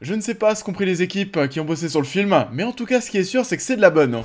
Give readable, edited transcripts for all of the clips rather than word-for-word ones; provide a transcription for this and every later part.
Je ne sais pas ce qu'ont pris les équipes qui ont bossé sur le film, mais en tout cas ce qui est sûr c'est que c'est de la bonne.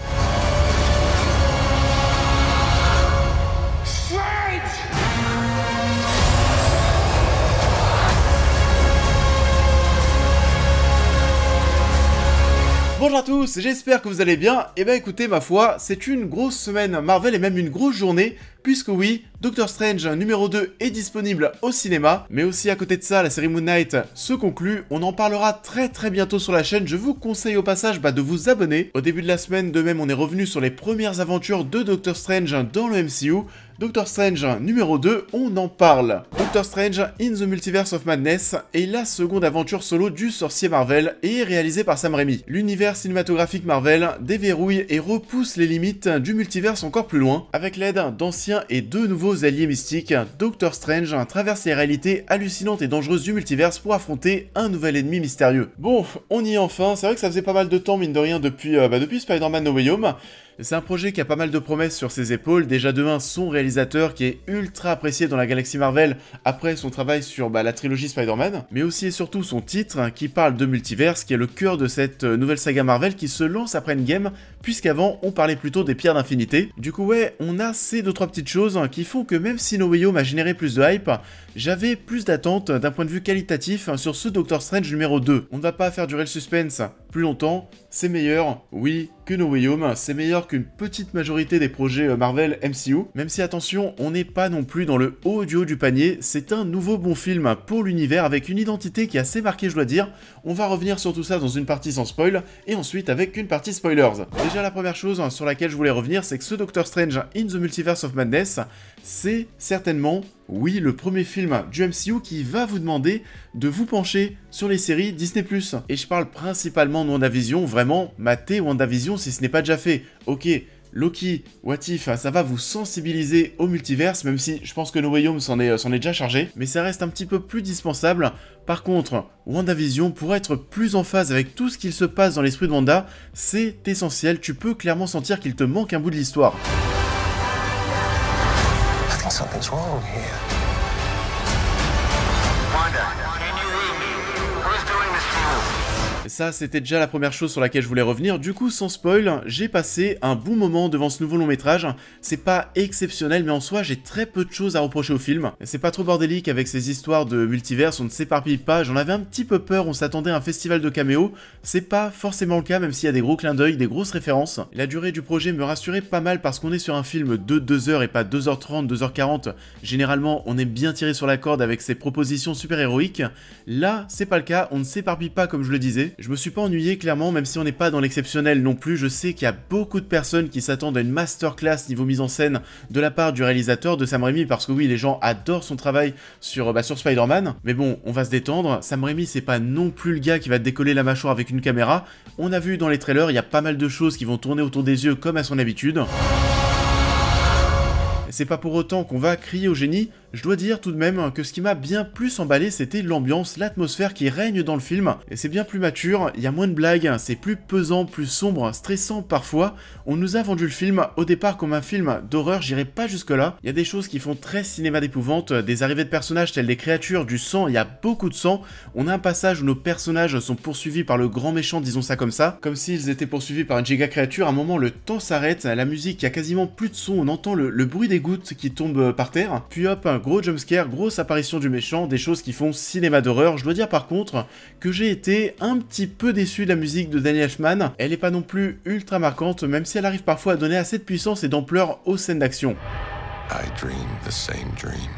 Bonjour à tous, j'espère que vous allez bien. Et ben écoutez, ma foi, c'est une grosse semaine Marvel et même une grosse journée, puisque oui, Doctor Strange numéro 2 est disponible au cinéma, mais aussi à côté de ça, la série Moon Knight se conclut. On en parlera très bientôt sur la chaîne, je vous conseille au passage de vous abonner. Au début de la semaine, de même, on est revenu sur les premières aventures de Doctor Strange dans le MCU. Doctor Strange numéro 2, on en parle. Doctor Strange in the Multiverse of Madness est la seconde aventure solo du sorcier Marvel et est réalisée par Sam Raimi. L'univers cinématographique Marvel déverrouille et repousse les limites du multiverse encore plus loin. Avec l'aide d'anciens et de nouveaux alliés mystiques, Doctor Strange traverse les réalités hallucinantes et dangereuses du multiverse pour affronter un nouvel ennemi mystérieux. Bon, on y est enfin, c'est vrai que ça faisait pas mal de temps mine de rien depuis Spider-Man No Way Home. C'est un projet qui a pas mal de promesses sur ses épaules, déjà de 1 son réalisateur qui est ultra apprécié dans la galaxie Marvel après son travail sur la trilogie Spider-Man, mais aussi et surtout son titre qui parle de multiverse, qui est le cœur de cette nouvelle saga Marvel qui se lance après Endgame, puisqu'avant on parlait plutôt des pierres d'infinité. Du coup ouais, on a ces 2-3 petites choses qui font que même si No Way Home a généré plus de hype, j'avais plus d'attentes d'un point de vue qualitatif sur ce Doctor Strange numéro 2. On ne va pas faire durer le suspense plus longtemps, c'est meilleur, oui, que No Way Home, c'est meilleur qu'une petite majorité des projets Marvel MCU, même si attention, on n'est pas non plus dans le haut du panier, c'est un nouveau bon film pour l'univers avec une identité qui est assez marquée je dois dire. On va revenir sur tout ça dans une partie sans spoil, et ensuite avec une partie spoilers. Déjà la première chose sur laquelle je voulais revenir, c'est que ce Doctor Strange in the Multiverse of Madness, c'est certainement, oui, le premier film du MCU qui va vous demander de vous pencher sur les séries Disney+. Et je parle principalement de WandaVision, vraiment, matez WandaVision si ce n'est pas déjà fait. Ok, Loki, What If, ça va vous sensibiliser au multiverse, même si je pense que No Way Home s'en est déjà chargé, mais ça reste un petit peu plus dispensable. Par contre, WandaVision, pour être plus en phase avec tout ce qu'il se passe dans l'esprit de Wanda, c'est essentiel, tu peux clairement sentir qu'il te manque un bout de l'histoire. Something's wrong here. Ça, c'était déjà la première chose sur laquelle je voulais revenir. Du coup, sans spoil, j'ai passé un bon moment devant ce nouveau long métrage. C'est pas exceptionnel, mais en soi, j'ai très peu de choses à reprocher au film. C'est pas trop bordélique avec ces histoires de multiverse, on ne s'éparpille pas. J'en avais un petit peu peur, on s'attendait à un festival de caméos. C'est pas forcément le cas, même s'il y a des gros clins d'œil, des grosses références. La durée du projet me rassurait pas mal parce qu'on est sur un film de 2 heures et pas 2h30, 2h40. Généralement, on est bien tiré sur la corde avec ses propositions super héroïques. Là, c'est pas le cas, on ne s'éparpille pas comme je le disais. Je me suis pas ennuyé clairement, même si on n'est pas dans l'exceptionnel non plus. Je sais qu'il y a beaucoup de personnes qui s'attendent à une masterclass niveau mise en scène de la part du réalisateur de Sam Raimi, parce que oui, les gens adorent son travail sur Spider-Man. Mais bon, on va se détendre. Sam Raimi, c'est pas non plus le gars qui va décoller la mâchoire avec une caméra. On a vu dans les trailers, il y a pas mal de choses qui vont tourner autour des yeux comme à son habitude. C'est pas pour autant qu'on va crier au génie. Je dois dire tout de même que ce qui m'a bien plus emballé, c'était l'ambiance, l'atmosphère qui règne dans le film. Et c'est bien plus mature, il y a moins de blagues, c'est plus pesant, plus sombre, stressant parfois. On nous a vendu le film au départ comme un film d'horreur, j'irai pas jusque là. Il y a des choses qui font très cinéma d'épouvante, des arrivées de personnages tels des créatures, du sang, il y a beaucoup de sang. On a un passage où nos personnages sont poursuivis par le grand méchant, disons ça comme s'ils étaient poursuivis par une giga créature. À un moment, le temps s'arrête, la musique, il y a quasiment plus de son, on entend le bruit des gouttes qui tombent par terre. Puis hop, gros jumpscare, grosse apparition du méchant, des choses qui font cinéma d'horreur. Je dois dire par contre que j'ai été un petit peu déçu de la musique de Danny Elfman. Elle est pas non plus ultra marquante, même si elle arrive parfois à donner assez de puissance et d'ampleur aux scènes d'action. I dreamed the same dream.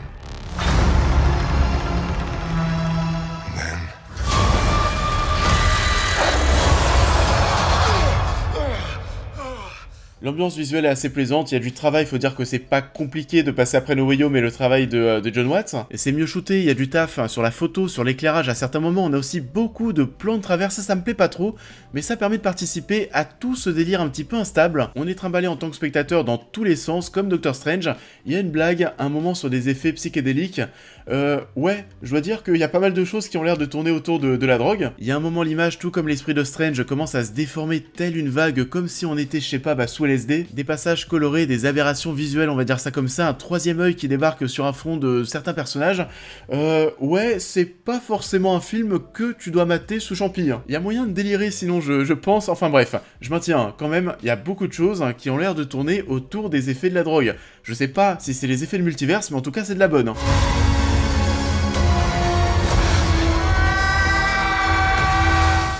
L'ambiance visuelle est assez plaisante, il y a du travail, faut dire que c'est pas compliqué de passer après No Way Home et le travail de John Watts. Et c'est mieux shooté, il y a du taf sur la photo, sur l'éclairage, à certains moments on a aussi beaucoup de plans de travers, ça me plaît pas trop, mais ça permet de participer à tout ce délire un petit peu instable. On est trimballé en tant que spectateur dans tous les sens, comme Doctor Strange. Il y a une blague, un moment sur des effets psychédéliques. Ouais, je dois dire qu'il y a pas mal de choses qui ont l'air de tourner autour de la drogue. Il y a un moment l'image, tout comme l'esprit de Strange, commence à se déformer telle une vague, comme si on était, je sais pas, sous LSD, des passages colorés, des aberrations visuelles, on va dire ça comme ça, un troisième œil qui débarque sur un front de certains personnages. Ouais, c'est pas forcément un film que tu dois mater sous champi. Il y a moyen de délirer sinon je pense, enfin bref, je maintiens quand même, il y a beaucoup de choses qui ont l'air de tourner autour des effets de la drogue. Je sais pas si c'est les effets de multiverse, mais en tout cas c'est de la bonne.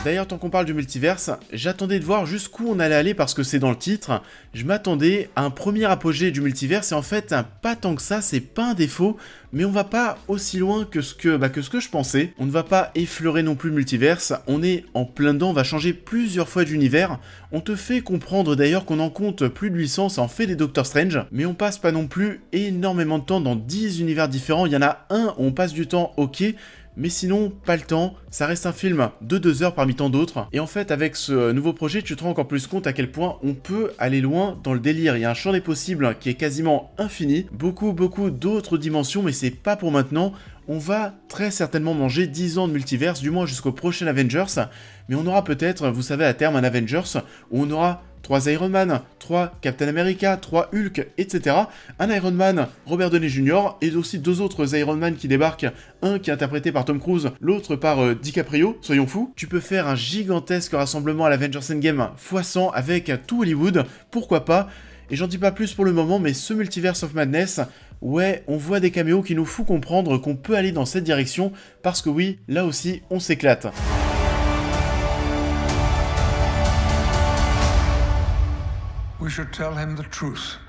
D'ailleurs, tant qu'on parle du multiverse, j'attendais de voir jusqu'où on allait aller parce que c'est dans le titre. Je m'attendais à un premier apogée du multiverse et en fait, pas tant que ça, c'est pas un défaut, mais on va pas aussi loin que ce que je pensais. On ne va pas effleurer non plus le multiverse, on est en plein dedans, on va changer plusieurs fois d'univers. On te fait comprendre d'ailleurs qu'on en compte plus de 800, ça en fait des Doctor Strange, mais on passe pas non plus énormément de temps dans 10 univers différents. Il y en a un où on passe du temps, ok, mais sinon, pas le temps, ça reste un film de 2 heures parmi tant d'autres, et en fait avec ce nouveau projet, tu te rends encore plus compte à quel point on peut aller loin dans le délire. Il y a un champ des possibles qui est quasiment infini, beaucoup d'autres dimensions, mais c'est pas pour maintenant. On va très certainement manger 10 ans de multiverse, du moins jusqu'au prochain Avengers, mais on aura peut-être, vous savez, à terme un Avengers où on aura 3 Iron Man, 3 Captain America, 3 Hulk, etc. Un Iron Man, Robert Downey Jr. et aussi 2 autres Iron Man qui débarquent, un qui est interprété par Tom Cruise, l'autre par DiCaprio, soyons fous. Tu peux faire un gigantesque rassemblement à l'Avengers Endgame x100 avec tout Hollywood, pourquoi pas. Et j'en dis pas plus pour le moment, mais ce Multiverse of Madness, ouais, on voit des caméos qui nous font comprendre qu'on peut aller dans cette direction, parce que oui, là aussi, on s'éclate. We should tell him the truth.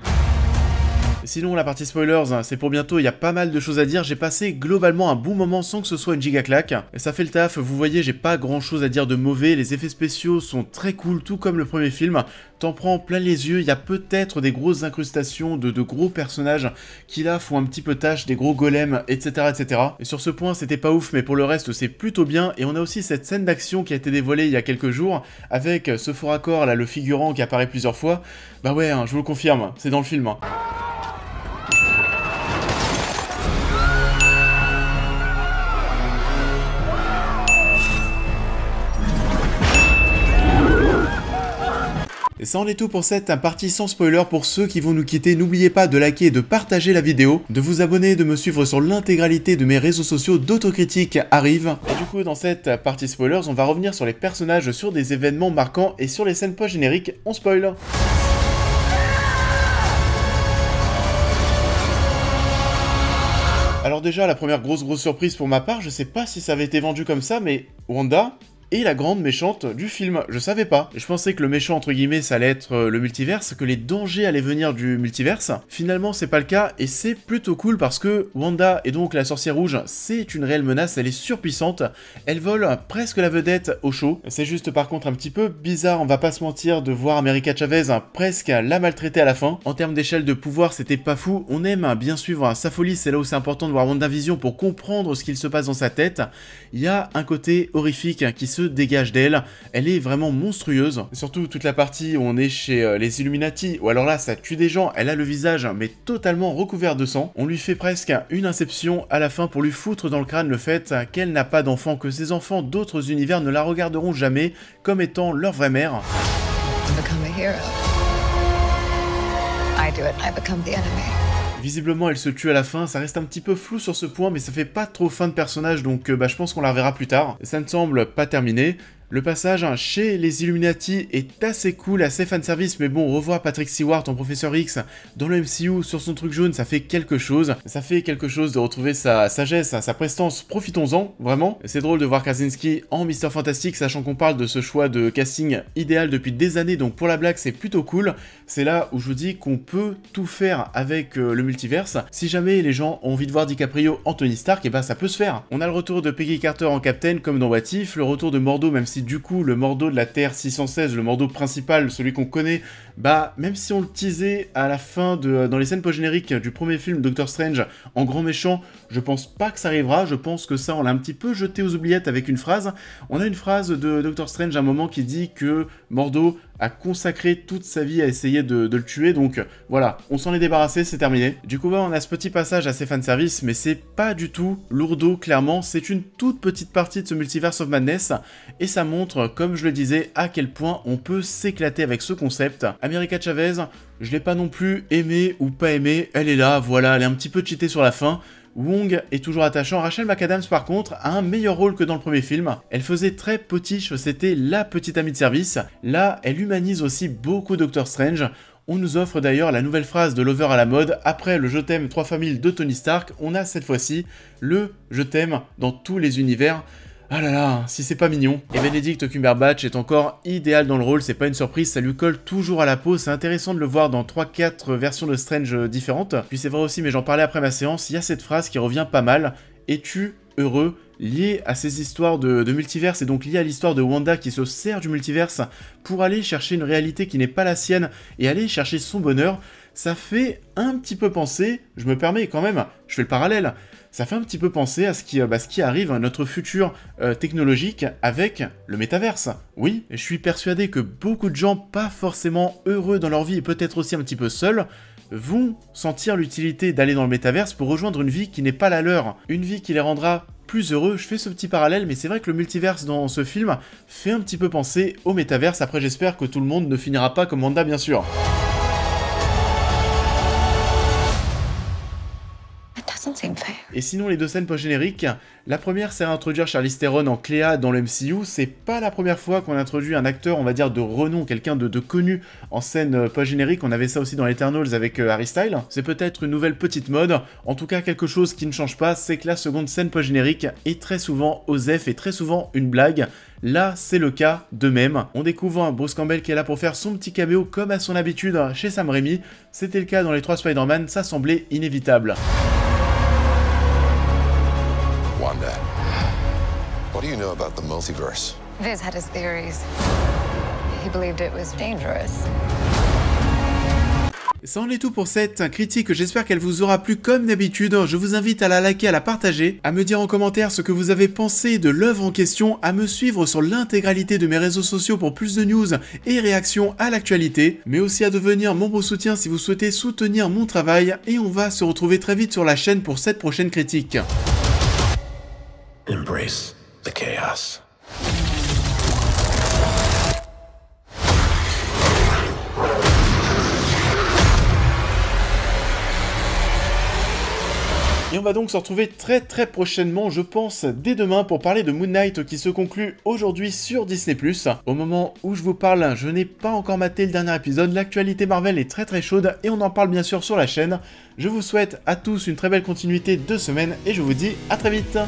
Sinon, la partie spoilers, c'est pour bientôt, il y a pas mal de choses à dire. J'ai passé globalement un bon moment sans que ce soit une giga claque. Et ça fait le taf, vous voyez, j'ai pas grand chose à dire de mauvais. Les effets spéciaux sont très cool, tout comme le premier film. T'en prends plein les yeux, il y a peut-être des grosses incrustations de gros personnages qui là font un petit peu tâche, des gros golems, etc. etc. Et sur ce point, c'était pas ouf, mais pour le reste, c'est plutôt bien. Et on a aussi cette scène d'action qui a été dévoilée il y a quelques jours, avec ce faux raccord là, le figurant qui apparaît plusieurs fois. Bah ouais, je vous le confirme, c'est dans le film. Et ça en est tout pour cette partie sans spoiler. Pour ceux qui vont nous quitter, n'oubliez pas de liker et de partager la vidéo, de vous abonner, de me suivre sur l'intégralité de mes réseaux sociaux. D'autocritique arrive. Et du coup, dans cette partie spoilers, on va revenir sur les personnages, sur des événements marquants et sur les scènes post-génériques. On spoil. Alors déjà, la première grosse surprise pour ma part, je sais pas si ça avait été vendu comme ça, mais Wanda et la grande méchante du film, je savais pas. Je pensais que le méchant entre guillemets ça allait être le multiverse, que les dangers allaient venir du multiverse. Finalement c'est pas le cas et c'est plutôt cool parce que Wanda et donc la sorcière rouge, c'est une réelle menace, elle est surpuissante, elle vole presque la vedette au show. C'est juste par contre un petit peu bizarre, on va pas se mentir, de voir America Chavez presque la maltraiter à la fin. En termes d'échelle de pouvoir c'était pas fou, on aime bien suivre sa folie, c'est là où c'est important de voir WandaVision pour comprendre ce qu'il se passe dans sa tête. Il y a un côté horrifique qui se dégage d'elle, elle est vraiment monstrueuse, surtout toute la partie où on est chez les Illuminati, où alors là ça tue des gens, elle a le visage mais totalement recouvert de sang, on lui fait presque une inception à la fin pour lui foutre dans le crâne le fait qu'elle n'a pas d'enfant, que ses enfants d'autres univers ne la regarderont jamais comme étant leur vraie mère. Visiblement elle se tue à la fin, ça reste un petit peu flou sur ce point mais ça fait pas trop fin de personnage donc je pense qu'on la reverra plus tard. Ça ne semble pas terminé. Le passage chez les Illuminati est assez cool, assez fanservice, mais bon, revoir Patrick Stewart en Professeur X dans le MCU sur son truc jaune, ça fait quelque chose. Ça fait quelque chose de retrouver sa sagesse, sa prestance, profitons-en, vraiment. C'est drôle de voir Krasinski en Mister Fantastic, sachant qu'on parle de ce choix de casting idéal depuis des années, donc pour la blague, c'est plutôt cool. C'est là où je vous dis qu'on peut tout faire avec le multiverse. Si jamais les gens ont envie de voir DiCaprio en Tony Stark, et bah ça peut se faire. On a le retour de Peggy Carter en Captain, comme dans What If, le retour de Mordo, même si du coup le Mordo de la Terre 616, le Mordo principal, celui qu'on connaît, bah même si on le teasait à la fin dans les scènes post-génériques du premier film Doctor Strange en grand méchant, je pense pas que ça arrivera, je pense que ça on l'a un petit peu jeté aux oubliettes avec une phrase. On a une phrase de Doctor Strange à un moment qui dit que Mordo a consacré toute sa vie à essayer de le tuer, donc voilà, on s'en est débarrassé, c'est terminé. Du coup, on a ce petit passage assez fanservice, mais c'est pas du tout lourdeau, clairement, c'est une toute petite partie de ce Multiverse of Madness, et ça montre, comme je le disais, à quel point on peut s'éclater avec ce concept. America Chavez, je l'ai pas non plus aimé ou pas aimé, elle est là, voilà, elle est un petit peu cheatée sur la fin. Wong est toujours attachant. Rachel McAdams par contre a un meilleur rôle que dans le premier film. Elle faisait très potiche, c'était la petite amie de service. Là, elle humanise aussi beaucoup Doctor Strange. On nous offre d'ailleurs la nouvelle phrase de Lover à la mode. Après le « Je t'aime 3 familles » de Tony Stark, on a cette fois-ci le « Je t'aime » dans tous les univers. Ah là là, si c'est pas mignon. Et Benedict Cumberbatch est encore idéal dans le rôle, c'est pas une surprise, ça lui colle toujours à la peau, c'est intéressant de le voir dans 3-4 versions de Strange différentes. Puis c'est vrai aussi, mais j'en parlais après ma séance, il y a cette phrase qui revient pas mal. Es-tu heureux? Lié à ces histoires de multiverse et donc lié à l'histoire de Wanda qui se sert du multiverse pour aller chercher une réalité qui n'est pas la sienne et aller chercher son bonheur, ça fait un petit peu penser, je me permets quand même, je fais le parallèle, ça fait un petit peu penser à ce qui arrive à notre futur technologique avec le métaverse. Oui, je suis persuadé que beaucoup de gens pas forcément heureux dans leur vie et peut-être aussi un petit peu seuls, vont sentir l'utilité d'aller dans le métaverse pour rejoindre une vie qui n'est pas la leur, une vie qui les rendra plus heureux. Je fais ce petit parallèle, mais c'est vrai que le multiverse dans ce film fait un petit peu penser au métaverse. Après, j'espère que tout le monde ne finira pas comme Wanda, bien sûr. Et sinon, les deux scènes post-génériques, la première c'est à introduire Charlize Theron en Cléa dans le MCU, c'est pas la première fois qu'on introduit un acteur, on va dire, de renom, quelqu'un de connu en scène post-générique, on avait ça aussi dans Eternals avec Harry Styles, c'est peut-être une nouvelle petite mode, en tout cas quelque chose qui ne change pas, c'est que la seconde scène post-générique est très souvent osef et très souvent une blague. Là, c'est le cas de même. On découvre un Bruce Campbell qui est là pour faire son petit caméo comme à son habitude chez Sam Raimi, c'était le cas dans les 3 Spider-Man, ça semblait inévitable. Wanda, what do you know about the multiverse? Viz had his theories. He believed it was dangerous. Ça en est tout pour cette critique, j'espère qu'elle vous aura plu comme d'habitude. Je vous invite à la liker, à la partager, à me dire en commentaire ce que vous avez pensé de l'œuvre en question, à me suivre sur l'intégralité de mes réseaux sociaux pour plus de news et réactions à l'actualité, mais aussi à devenir membre soutien si vous souhaitez soutenir mon travail, et on va se retrouver très vite sur la chaîne pour cette prochaine critique. Embrace the chaos. Et on va donc se retrouver très prochainement, je pense dès demain, pour parler de Moon Knight qui se conclut aujourd'hui sur Disney+. Au moment où je vous parle, je n'ai pas encore maté le dernier épisode, l'actualité Marvel est très chaude et on en parle bien sûr sur la chaîne. Je vous souhaite à tous une très belle continuité de semaine et je vous dis à très vite.